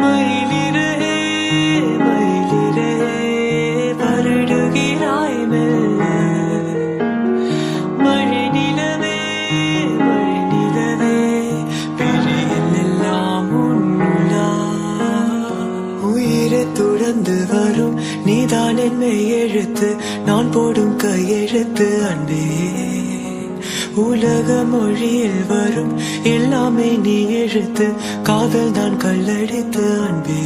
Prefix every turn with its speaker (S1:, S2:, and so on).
S1: மயிலிறகே மயிலிறகே வருடுகிறாய் மெல்ல மழை நிலவே பிழியில் எல்லாம் உன்னுலா உயிரை துறந்து வரும் நீதான் என்னை எழுத்து நான் போடும் கையெழுத்து அன்பே உலக மொழியில் வரும் எல்லாமே நீ எழுத்து காதல் தான் கல்லடித்து அன்பே